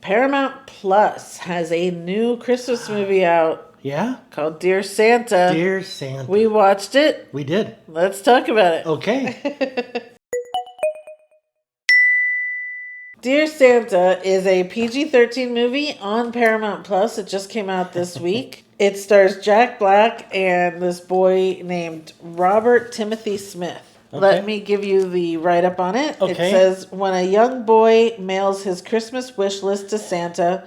Paramount Plus has a new Christmas movie out. Yeah? Called Dear Santa. Dear Santa. We watched it. We did. Let's talk about it. Okay. Dear Santa is a PG-13 movie on Paramount Plus. It just came out this week. It stars Jack Black and this boy named Robert Timothy Smith. Okay. Let me give you the write-up on it. Okay. It says, when a young boy mails his Christmas wish list to Santa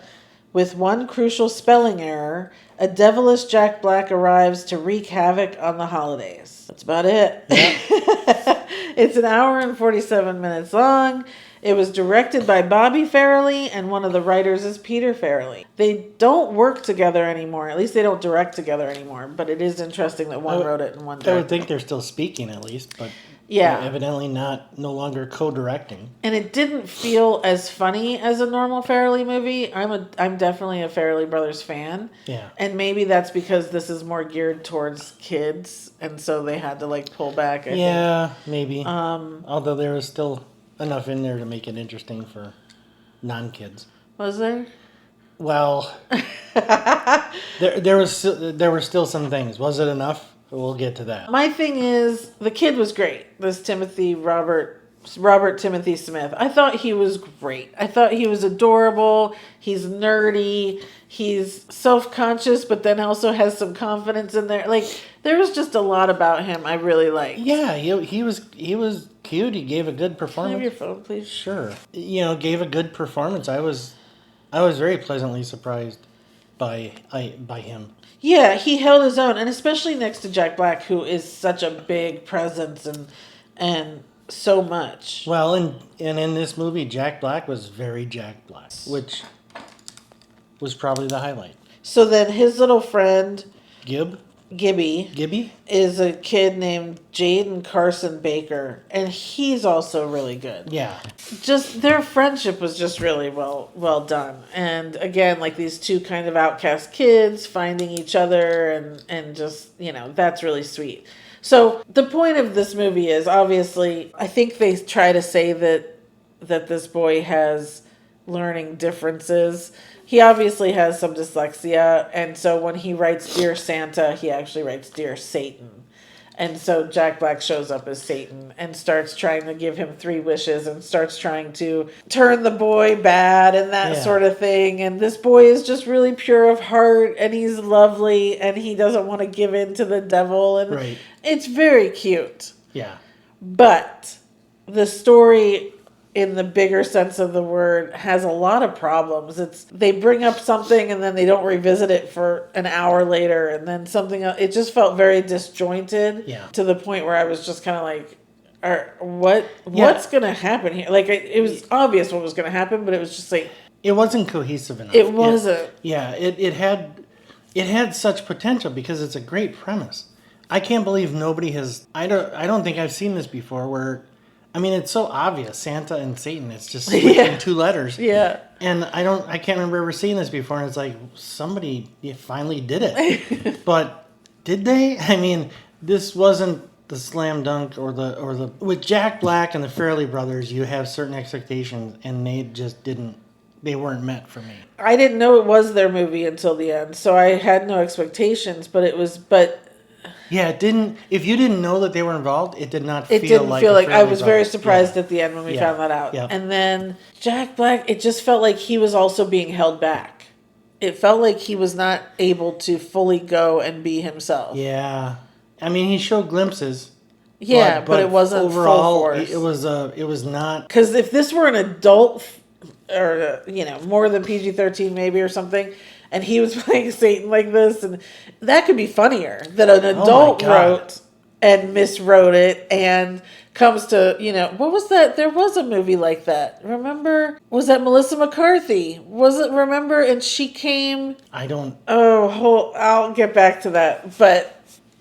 with one crucial spelling error, a devilish Jack Black arrives to wreak havoc on the holidays. That's about it. Yep. It's an hour and 47 minutes long. It was directed by Bobby Farrelly, and one of the writers is Peter Farrelly. They don't work together anymore. At least they don't direct together anymore. But it is interesting that one wrote it and one directed. I would think they're still speaking at least, but yeah, evidently no longer co-directing. And it didn't feel as funny as a normal Farrelly movie. I'm definitely a Farrelly Brothers fan. Yeah, and maybe that's because this is more geared towards kids, and so they had to pull back. I think. Maybe. Although there was still enough in there to make it interesting for non-kids. Was there? Well, there were still some things. Was it enough? We'll get to that. My thing is, the kid was great. This Robert Timothy Smith. I thought he was great. I thought he was adorable. He's nerdy. He's self-conscious, but then also has some confidence in there. There was just a lot about him I really liked. Yeah, he was cute. He gave a good performance. Can I have your phone, please? Sure. Gave a good performance. I was very pleasantly surprised by him. Yeah, he held his own, and especially next to Jack Black, who is such a big presence and so much. Well, and in this movie, Jack Black was very Jack Black, which was probably the highlight. So then his little friend Gibby is a kid named Jaden Carson Baker, and he's also really good. Yeah. Just their friendship was just really well done. And again, these two kind of outcast kids finding each other and just, that's really sweet. So the point of this movie is, obviously, I think they try to say that this boy has learning differences. He obviously has some dyslexia, and so when he writes Dear Santa, he actually writes Dear Satan. And so Jack Black shows up as Satan and starts trying to give him 3 wishes and starts trying to turn the boy bad and that sort of thing. And this boy is just really pure of heart, and he's lovely, and he doesn't want to give in to the devil. And it's very cute. Yeah. But the story, in the bigger sense of the word, has a lot of problems. They bring up something and then they don't revisit it for an hour later, and then something else. It just felt very disjointed to the point where I was just kind of what's going to happen here? It was obvious what was going to happen, but it was just it wasn't cohesive enough. It wasn't. It had such potential because it's a great premise. I can't believe nobody has. I don't think I've seen this before where. It's so obvious. Santa and Satan. It's just switching 2 letters. Yeah. And I can't remember ever seeing this before. And it's somebody finally did it. But did they? This wasn't the slam dunk or the with Jack Black and the Farrelly brothers. You have certain expectations, and they just didn't. They weren't met for me. I didn't know it was their movie until the end, so I had no expectations. But. Yeah, it didn't. If you didn't know that they were involved, it did not feel like. It didn't feel like. I was very surprised at the end when we found that out. Yeah. And then Jack Black, it just felt like he was also being held back. It felt like he was not able to fully go and be himself. Yeah, he showed glimpses. Yeah, but it wasn't overall. Full force. It was not. Because if this were an adult, or more than PG-13 maybe or something. And he was playing Satan like this, and that could be funnier. That an adult wrote and miswrote it, and comes to, what was that? There was a movie like that. Remember? Was that Melissa McCarthy? Was it? Remember? And she came. I don't. Oh, I'll get back to that. But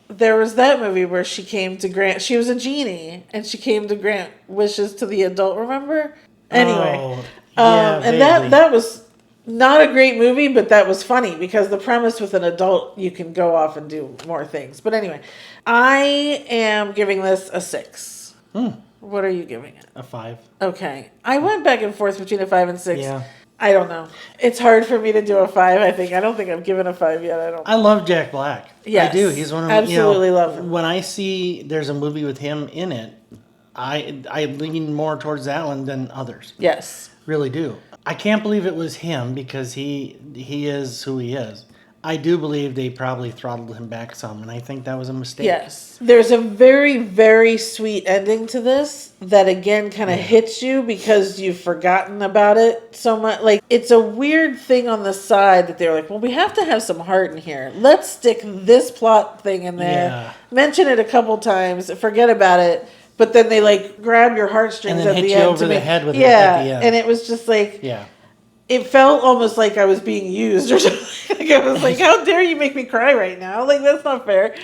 there was that movie where she came to grant. She was a genie, and she came to grant wishes to the adult. Remember? Anyway, and that was. Not a great movie, but that was funny because the premise with an adult, you can go off and do more things. But anyway, I am giving this a 6. What are you giving it? A 5. Okay. I went back and forth between a 5 and 6. Yeah. I don't know. It's hard for me to do a 5, I think. I don't think I've given a 5 yet. I don't. I love Jack Black. Yes, I do. He's one of absolutely love him. When I see there's a movie with him in it, I lean more towards that one than others. Yes. Really do. I can't believe it was him because he is who he is. I do believe they probably throttled him back some, and I think that was a mistake. Yes. There's a very, very sweet ending to this that again kind of hits you because you've forgotten about it so much. Like, it's a weird thing on the side that they're like, well, we have to have some heart in here. Let's stick this plot thing in there. Yeah. Mention it a couple times, forget about it. But then they like grab your heartstrings And then at the hit you end over the head with it yeah, at the end. and it was just like Yeah. it felt almost like I was being used or something. Like I was like, how dare you make me cry right now? Like, that's not fair.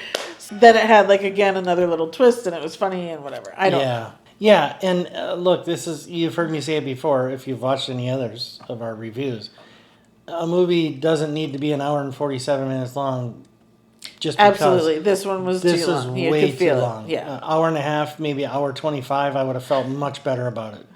Then it had, like, again, another little twist, and it was funny and whatever. I don't know. Yeah, and look, this is, you've heard me say it before if you've watched any others of our reviews. A movie doesn't need to be an hour and 47 minutes long just because. Absolutely. This one was This too is long. You way could feel too it. long. Yeah. Hour and a half, maybe hour 25, I would have felt much better about it.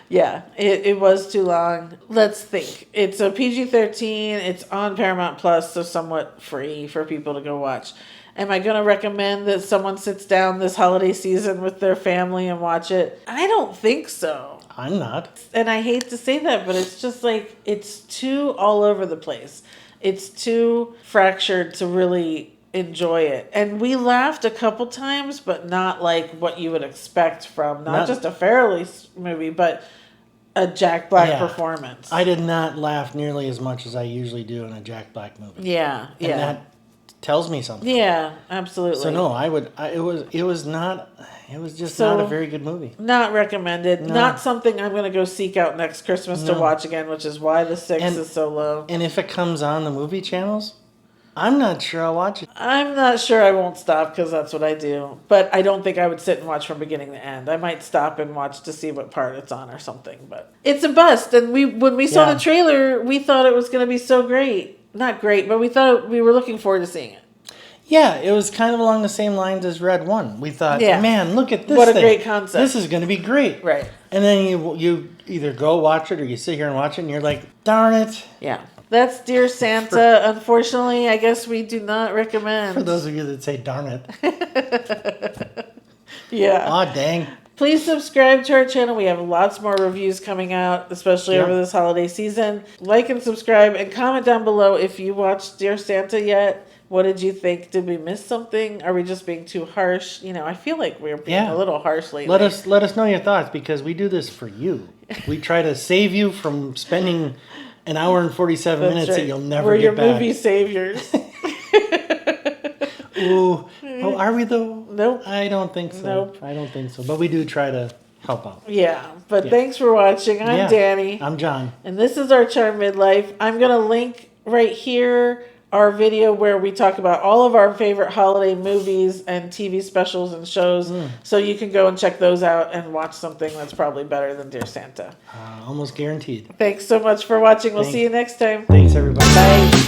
Yeah, it was too long. Let's think. It's a PG-13. It's on Paramount Plus, so somewhat free for people to go watch. Am I going to recommend that someone sits down this holiday season with their family and watch it? I don't think so. I'm not. And I hate to say that, but it's just like, it's too all over the place. It's too fractured to really enjoy it. And we laughed a couple times, but not like what you would expect from not just a Farrelly movie, but a Jack Black performance. I did not laugh nearly as much as I usually do in a Jack Black movie. Yeah, And that tells me something. Yeah, absolutely. So no, it was not a very good movie. Not recommended. No. Not something I'm going to go seek out next Christmas to watch again, which is why the 6 is so low. And if it comes on the movie channels, I'm not sure I'll watch it. I'm not sure I won't stop because that's what I do. But I don't think I would sit and watch from beginning to end. I might stop and watch to see what part it's on or something. But it's a bust. And when we saw the trailer, we thought it was going to be so great. Not great, but we were looking forward to seeing it. Yeah, it was kind of along the same lines as Red 1. We thought, man, look at this What a great concept. This is going to be great. Right. And then you either go watch it or you sit here and watch it and you're like, darn it. Yeah. That's Dear Santa. Unfortunately, I guess we do not recommend. For those of you that say darn it. Yeah. Aw, dang. Please subscribe to our channel. We have lots more reviews coming out, especially over this holiday season. Like and subscribe and comment down below if you watched Dear Santa yet. What did you think? Did we miss something? Are we just being too harsh? You know, I feel like we're being a little harsh lately. Let us know your thoughts because we do this for you. We try to save you from spending an hour and 47 minutes that you'll never get back. We're your movie saviors. Ooh. Oh, are we though? Nope. I don't think so. Nope. I don't think so. But we do try to help out. Yeah. But thanks for watching. I'm Danny. I'm John. And this is our Charm Midlife. I'm going to link right here our video where we talk about all of our favorite holiday movies and TV specials and shows. So you can go and check those out and watch something that's probably better than Dear Santa. Almost guaranteed. Thanks so much for watching. We'll see you next time. Thanks, everybody. Bye.